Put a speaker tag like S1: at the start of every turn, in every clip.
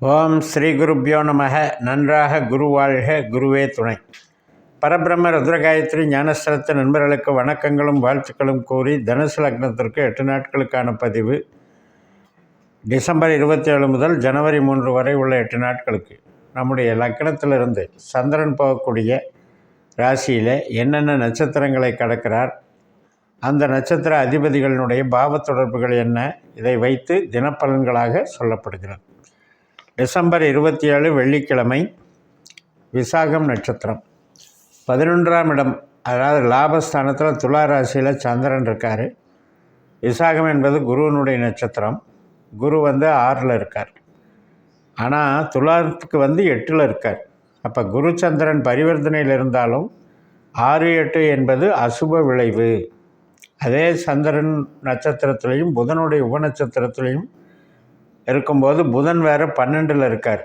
S1: ஓம் ஸ்ரீ குருப்யோ நமக. நன்றாக குரு வாழ்க, குருவே துணை. பரபிரம்ம ருத்ரகாயத்ரி ஞானஸ்திரத்த நண்பர்களுக்கு வணக்கங்களும் வாழ்த்துக்களும் கூறி, தனுசு லக்னத்திற்கு 8 நாட்களுக்கான பதிவு. டிசம்பர் 27 முதல் ஜனவரி 3 வரை உள்ள 8 நாட்களுக்கு நம்முடைய லக்னத்திலிருந்து சந்திரன் போகக்கூடிய ராசியில் என்னென்ன நட்சத்திரங்களை கடக்கிறார், அந்த நட்சத்திர அதிபதிகளினுடைய பாவ தொடர்புகள் என்ன, இதை வைத்து தினப்பலன்களாக சொல்லப்படுகிறது. டிசம்பர் 27 வெள்ளிக்கிழமை, விசாகம் நட்சத்திரம், 11ஆம் இடம், அதாவது லாபஸ்தானத்தில் துலா ராசியில் சந்திரன் இருக்கார். விசாகம் என்பது குருவனுடைய நட்சத்திரம். குரு 6ல் இருக்கார், ஆனால் துலாத்துக்கு 8ல் இருக்கார். அப்போ குரு சந்திரன் பரிவர்த்தனையில் இருந்தாலும் 6-8 என்பது அசுப விளைவு. அதே சந்திரன் நட்சத்திரத்திலையும் புதனுடைய உபநட்சத்திரத்திலையும் இருக்கும்போது புதன் வேறு 12ல் இருக்கார்.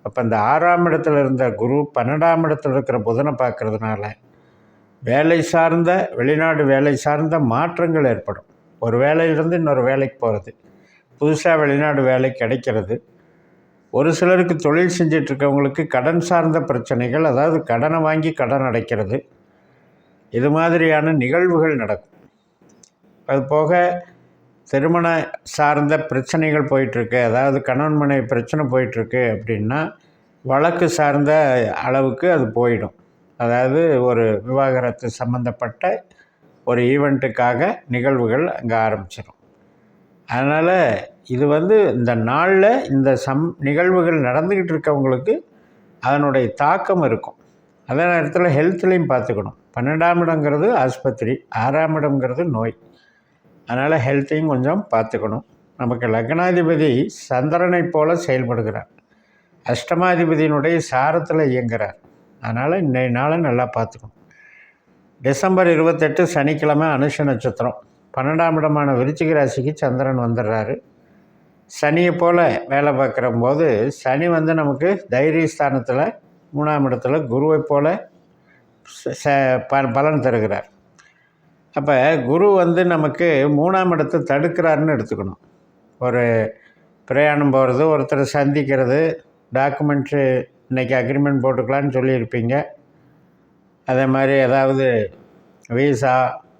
S1: அப்போ இந்த 6ஆம் இடத்துல இருந்த குரு 12ஆம் இடத்துல இருக்கிற புதனை பார்க்கறதுனால வேலை சார்ந்த, வெளிநாடு வேலை சார்ந்த மாற்றங்கள் ஏற்படும். ஒரு வேலையிலிருந்து இன்னொரு வேலைக்கு போகிறது, புதுசாக வெளிநாடு வேலை கிடைக்கிறது. ஒரு சிலருக்கு தொழில் செஞ்சிட்ருக்கவங்களுக்கு கடன் சார்ந்த பிரச்சனைகள், அதாவது கடனை வாங்கி கடன் அடைக்கிறது, இது மாதிரியான நிகழ்வுகள் நடக்கும். அதுபோக திருமண சார்ந்த பிரச்சனைகள் போயிட்டுருக்கு, அதாவது கணவன் மனைவி பிரச்சனை போயிட்டுருக்கு அப்படின்னா வழக்கு சார்ந்த அளவுக்கு அது போயிடும். அதாவது ஒரு விவாகரத்து சம்மந்தப்பட்ட ஒரு ஈவெண்ட்டுக்காக நிகழ்வுகள் அங்கே ஆரம்பிச்சிடும். அதனால் இது இந்த நாளில் இந்த நிகழ்வுகள் நடந்துக்கிட்டு இருக்கவங்களுக்கு அதனுடைய தாக்கம் இருக்கும். அதே நேரத்தில் ஹெல்த்லேயும் பார்த்துக்கணும். 12ஆம் இடங்கிறது ஆஸ்பத்திரி, 6ஆம் இடம்ங்கிறது நோய். அதனால் ஹெல்த்தையும் கொஞ்சம் பார்த்துக்கணும். நமக்கு லக்னாதிபதி சந்திரனை போல செயல்படுகிறார், அஷ்டமாதிபதியினுடைய சாரத்தில் இயங்குகிறார். அதனால் இன்றைய நாளை நல்லா பார்த்துக்கணும். டிசம்பர் 28 சனிக்கிழமை, அனுஷ நட்சத்திரம், 12ஆம் இடமான விருச்சிக ராசிக்கு சந்திரன் வந்துடுறாரு. சனியை போல் வேலை பார்க்குற போது சனி நமக்கு தைரியஸ்தானத்தில் 3ஆம் இடத்துல குருவை போல் பலன் தருகிறார். அப்போ குரு நமக்கு 3ஆம் இடத்தை தடுக்கிறாருன்னு எடுத்துக்கணும். ஒரு பிரயாணம் போகிறது, ஒருத்தரை சந்திக்கிறது, டாக்குமெண்ட்ஸு இன்றைக்கி அக்ரிமெண்ட் போட்டுக்கலான்னு சொல்லியிருப்பீங்க. அதே மாதிரி ஏதாவது விசா,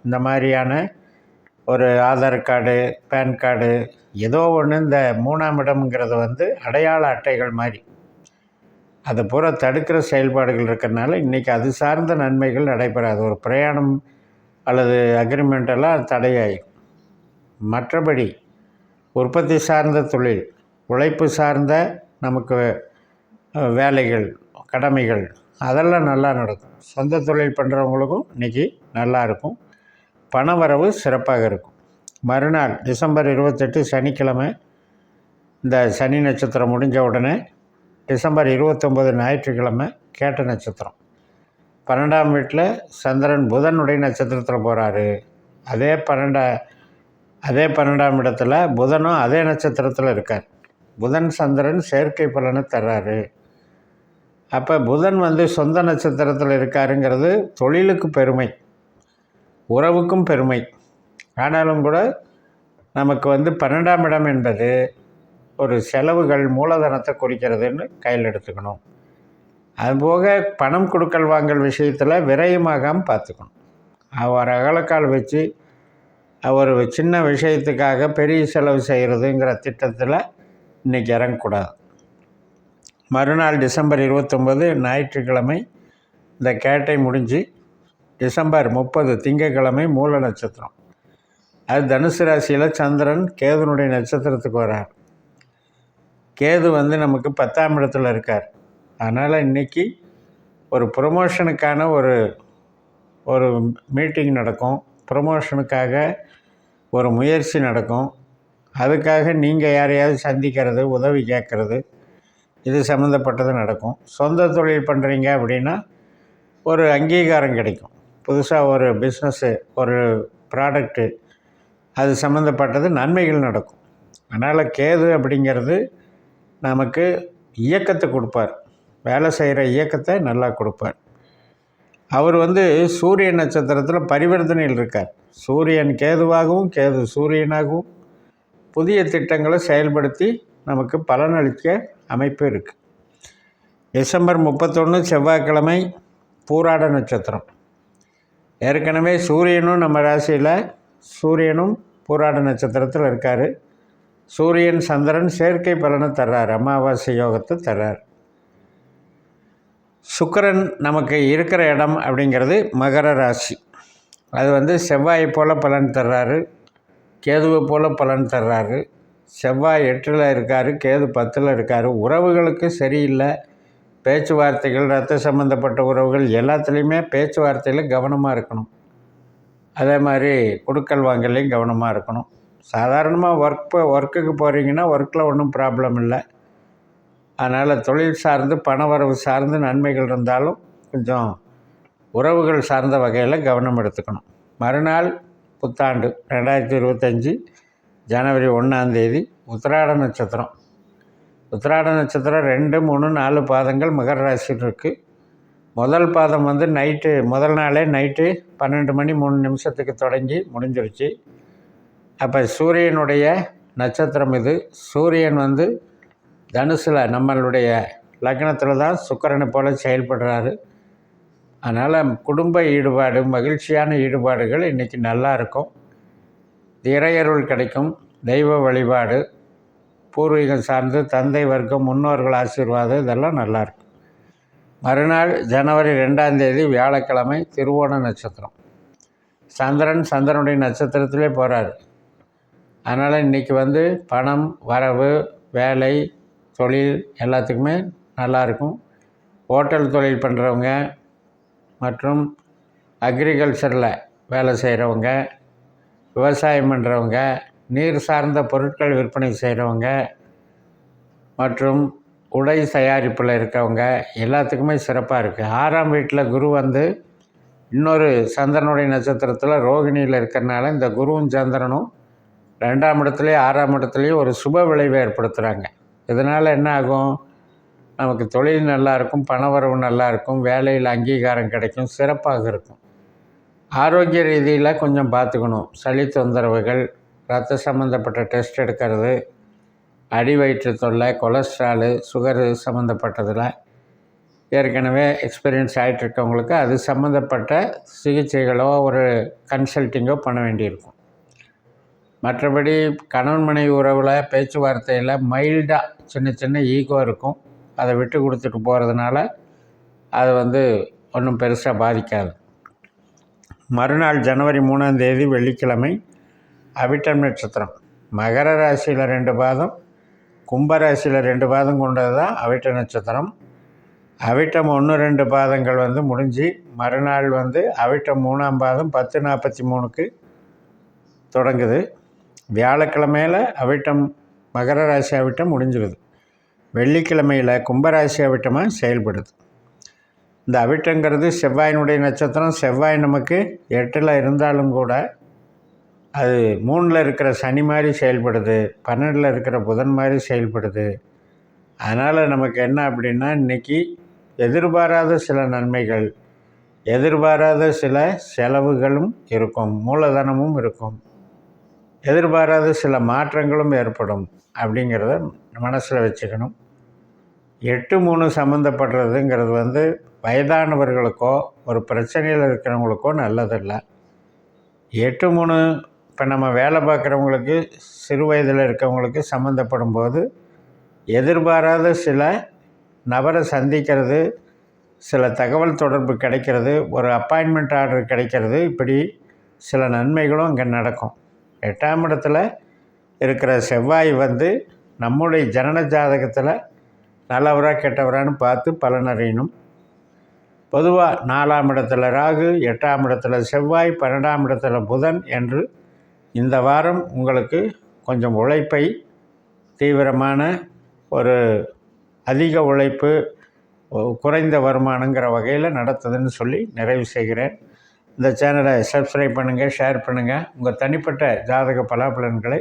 S1: இந்த மாதிரியான ஒரு ஆதார் கார்டு, பேன் கார்டு, ஏதோ ஒன்று இந்த 3ஆம் இடம்ங்கிறது அடையாள அட்டைகள் மாதிரி அதை பூரா தடுக்கிற செயல்பாடுகள் இருக்கிறதுனால இன்றைக்கி அது சார்ந்த நன்மைகள் நடைபெறாது. ஒரு பிரயாணம் அல்லது அக்ரிமெண்டெல்லாம் தடையாயிடும். மற்றபடி உற்பத்தி சார்ந்த தொழில், உழைப்பு சார்ந்த நமக்கு வேலைகள், கடமைகள், அதெல்லாம் நல்லா நடக்கும். சொந்த தொழில் பண்ணுறவங்களுக்கும் இன்றைக்கி நல்லா இருக்கும். பண வரவு சிறப்பாக இருக்கும். மறுநாள் டிசம்பர் 28 சனிக்கிழமை, இந்த சனி நட்சத்திரம் முடிஞ்ச உடனே டிசம்பர் 29 ஞாயிற்றுக்கிழமை கேட்ட நட்சத்திரம், 12ஆம் வீட்டில் சந்திரன் புதனுடைய நட்சத்திரத்தில் போகிறாரு. அதே 12ஆம் இடத்துல புதனும் அதே நட்சத்திரத்தில் இருக்கார். புதன் சந்திரன் சேர்க்கை பலனை தர்றாரு. அப்போ புதன் சொந்த நட்சத்திரத்தில் இருக்காருங்கிறது தொழிலுக்கு பெருமை, உறவுக்கும் பெருமை. ஆனாலும் கூட நமக்கு 12ஆம் இடம் என்பது ஒரு செலவுகள், மூலதனத்தை குறிக்கிறதுன்னு கையில் எடுத்துக்கணும். அதுபோக பணம் கொடுக்கல் வாங்கல் விஷயத்தில் விரயமாகாமல் பார்த்துக்கணும். அவர் அகலக்கால் வச்சு ஒரு சின்ன விஷயத்துக்காக பெரிய செலவு செய்கிறதுங்கிற திட்டத்தில் இன்றைக்கி இறங்கக்கூடாது. மறுநாள் டிசம்பர் 29 ஞாயிற்றுக்கிழமை இந்த கேட்டை முடிஞ்சு டிசம்பர் 30 திங்கட்கிழமை மூல நட்சத்திரம், அது தனுசு ராசியில் சந்திரன் கேதுனுடைய நட்சத்திரத்துக்கு வர்றார். கேது நமக்கு 10ஆம் இடத்துல இருக்கார். அதனால் இன்றைக்கி ஒரு ப்ரொமோஷனுக்கான ஒரு மீட்டிங் நடக்கும், ப்ரொமோஷனுக்காக ஒரு முயற்சி நடக்கும். அதுக்காக நீங்கள் யாரையாவது சந்திக்கிறது, உதவி கேட்குறது, இது சம்மந்தப்பட்டது நடக்கும். சொந்த தொழில் பண்ணுறீங்க அப்படின்னா ஒரு அங்கீகாரம் கிடைக்கும். புதுசாக ஒரு பிஸ்னஸ்ஸு, ஒரு ப்ராடக்ட்டு, அது சம்மந்தப்பட்டது நன்மைகள் நடக்கும். அதனால் கேது அப்படிங்கிறது நமக்கு இயக்கத்தை கொடுப்பார், வேலை செய்கிற இயக்கத்தை நல்லா கொடுப்பார். அவர் சூரிய நட்சத்திரத்தில் பரிவர்த்தனையில் இருக்கார். சூரியன் கேதுவாகவும் கேது சூரியனாகவும் புதிய திட்டங்களை செயல்படுத்தி நமக்கு பலனளிக்க அமைப்பு இருக்குது. டிசம்பர் 31 செவ்வாய்க்கிழமை பூராட நட்சத்திரம். ஏற்கனவே சூரியனும் நம்ம ராசியில் சூரியனும் பூராட நட்சத்திரத்தில் இருக்கார். சூரியன் சந்திரன் சேர்க்கை பலனை தர்றார், அமாவாசை யோகத்தை தர்றார். சுக்கிரன் நமக்கு இருக்கிற இடம் அப்படிங்கிறது மகர ராசி. அது செவ்வாயை போல் பலன் தர்றாரு, கேதுவை போல் பலன் தர்றாரு. செவ்வாய் 8ல் இருக்கார், கேது 10ல் இருக்கார். உறவுகளுக்கு சரியில்லை. பேச்சுவார்த்தைகள், ரத்த சம்மந்தப்பட்ட உறவுகள் எல்லாத்துலேயுமே பேச்சுவார்த்தையில் கவனமாக இருக்கணும். அதே மாதிரி கொடுக்கல் வாங்கலையும் கவனமாக இருக்கணும். சாதாரணமாக ஒர்க்குக்கு போகிறீங்கன்னா ஒர்க்கில் ஒன்றும் ப்ராப்ளம் இல்லை. அதனால் தொழில் சார்ந்து பணவரவு சார்ந்து நன்மைகள் இருந்தாலும் கொஞ்சம் உறவுகள் சார்ந்த வகையில் கவனம் எடுத்துக்கணும். மறுநாள் புத்தாண்டு 2025 ஜனவரி 1 உத்திராட நட்சத்திரம். உத்திராட நட்சத்திரம் 2, 3, 4 பாதங்கள் மகர ராசியில் இருக்குது. முதல் பாதம் முதல் நாளே நைட்டு 12 மணி 3 நிமிஷத்துக்கு தொடங்கி முடிஞ்சிருச்சு. அப்போ சூரியனுடைய நட்சத்திரம் இது. சூரியன் தனுசில் நம்மளுடைய லக்னத்தில் தான் சுக்கிரனை போல் செயல்படுறாரு. அதனால் குடும்ப ஈடுபாடு, மகிழ்ச்சியான ஈடுபாடுகள் இன்றைக்கி நல்லா இருக்கும். இறையருள் கிடைக்கும். தெய்வ வழிபாடு, பூர்வீகம் சார்ந்து தந்தை வர்க்கம், முன்னோர்கள் ஆசீர்வாதம் இதெல்லாம் நல்லாயிருக்கும். மறுநாள் ஜனவரி 2 வியாழக்கிழமை திருவோண நட்சத்திரம். சந்திரனுடைய நட்சத்திரத்திலே போகிறார். அதனால் இன்றைக்கி பணம் வரவு, வேலை, தொழில் எல்லாத்துக்குமே நல்லாயிருக்கும். ஹோட்டல் தொழில் பண்ணுறவங்க மற்றும் அக்ரிகல்ச்சரில் வேலை செய்கிறவங்க, விவசாயம் பண்ணுறவங்க, நீர் சார்ந்த பொருட்கள் விற்பனை செய்கிறவங்க மற்றும் உடை தயாரிப்பில் இருக்கவங்க எல்லாத்துக்குமே சிறப்பாக இருக்குது. 6ஆம் வீட்டில் குரு இன்னொரு சந்திரனுடைய நட்சத்திரத்தில் ரோகிணியில் இருக்கிறனால இந்த குருவும் சந்திரனும் 2ஆம் இடத்துலையும் 6ஆம் இடத்துலையும் ஒரு சுப விளைவை ஏற்படுத்துகிறாங்க. இதனால் என்ன ஆகும், நமக்கு தொழில் நல்லாயிருக்கும், பணவரவு நல்லாயிருக்கும், வேலையில் அங்கீகாரம் கிடைக்கும், சிறப்பாக இருக்கும். ஆரோக்கிய ரீதியில் கொஞ்சம் பார்த்துக்கணும். சளி தொந்தரவுகள், ரத்த சம்மந்தப்பட்ட டெஸ்ட் எடுக்கிறது, அடி வயிற்று தொல்லை, கொலஸ்ட்ராலு, சுகரு சம்மந்தப்பட்டதில் ஏற்கனவே எக்ஸ்பீரியன்ஸ் ஆகிட்டுருக்கவங்களுக்கு அது சம்மந்தப்பட்ட சிகிச்சைகளோ ஒரு கன்சல்ட்டிங்கோ பண்ண வேண்டியிருக்கும். மற்றபடி கணவன் மனைவி உறவில் பேச்சுவார்த்தையில் மைல்டாக சின்ன ஈகோ இருக்கும். அதை விட்டு கொடுத்துட்டு போகிறதுனால அது ஒன்றும் பெருசாக பாதிக்காது. மறுநாள் ஜனவரி 3 வெள்ளிக்கிழமை அவிட்டம் நட்சத்திரம். மகர ராசியில் 2 பாதம், கும்பராசியில் 2 பாதம் கொண்டது தான் அவிட்ட நட்சத்திரம். அவிட்டம் 1, 2 பாதங்கள் முடிஞ்சு மறுநாள் அவிட்டம் 3ஆம் பாதம் 10:43 தொடங்குது. வியாழக்கிழமையில் அவிட்டம் மகர ராசி அவிட்டம் முடிஞ்சிடுது. வெள்ளிக்கிழமையில் கும்பராசி அவிட்டமாக செயல்படுது. இந்த அவிட்டங்கிறது செவ்வாயினுடைய நட்சத்திரம். செவ்வாய் நமக்கு 8ல் இருந்தாலும் கூட அது 3ல் இருக்கிற சனி மாதிரி செயல்படுது, 12ல் இருக்கிற புதன் மாதிரி செயல்படுது. அதனால் நமக்கு என்ன அப்படின்னா, இன்றைக்கி எதிர்பாராத சில நன்மைகள், எதிர்பாராத சில செலவுகளும் இருக்கும், மூலதனமும் இருக்கும், எதிர்பாராத சில மாற்றங்களும் ஏற்படும் அப்படிங்கிறத மனசில் வச்சுக்கணும். 8-3 சம்மந்தப்படுறதுங்கிறது வயதானவர்களுக்கோ ஒரு பிரச்சனையில் இருக்கிறவங்களுக்கோ நல்லதில்லை. 8-3 இப்போ நம்ம வேலை பார்க்குறவங்களுக்கு, சிறு வயதில் இருக்கிறவங்களுக்கு சம்மந்தப்படும் போது எதிர்பாராத சில நபரை சந்திக்கிறது, சில தகவல் தொடர்பு கிடைக்கிறது, ஒரு அப்பாயின்மெண்ட் ஆர்டர் கிடைக்கிறது, இப்படி சில நன்மைகளும் அங்கே நடக்கும். 8ஆம் இடத்துல இருக்கிற செவ்வாய் நம்முடைய ஜனன ஜாதகத்தில் நல்லவரா கெட்டவரான்னு பார்த்து பலனறியணும். பொதுவாக 4ஆம் இடத்துல ராகு, 8ஆம் இடத்துல செவ்வாய், 12ஆம் இடத்துல புதன் என்று இந்த வாரம் உங்களுக்கு கொஞ்சம் உழைப்பை, தீவிரமான ஒரு அதிக உழைப்பு, குறைந்த வருமானங்கிற வகையில் நடத்துதுன்னு சொல்லி நிறைவு செய்கிறேன். இந்த சேனலை சப்ஸ்கிரைப் பண்ணுங்கள், ஷேர் பண்ணுங்கள். உங்கள் தனிப்பட்ட ஜாதக பலாபலன்களை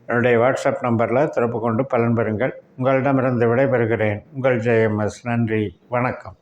S1: என்னுடைய வாட்ஸ்அப் நம்பரில் தொடர்பு கொண்டு பலன் பெறுங்கள். உங்களிடமிருந்து விடைபெறுகிறேன். உங்கள் JMS. நன்றி, வணக்கம்.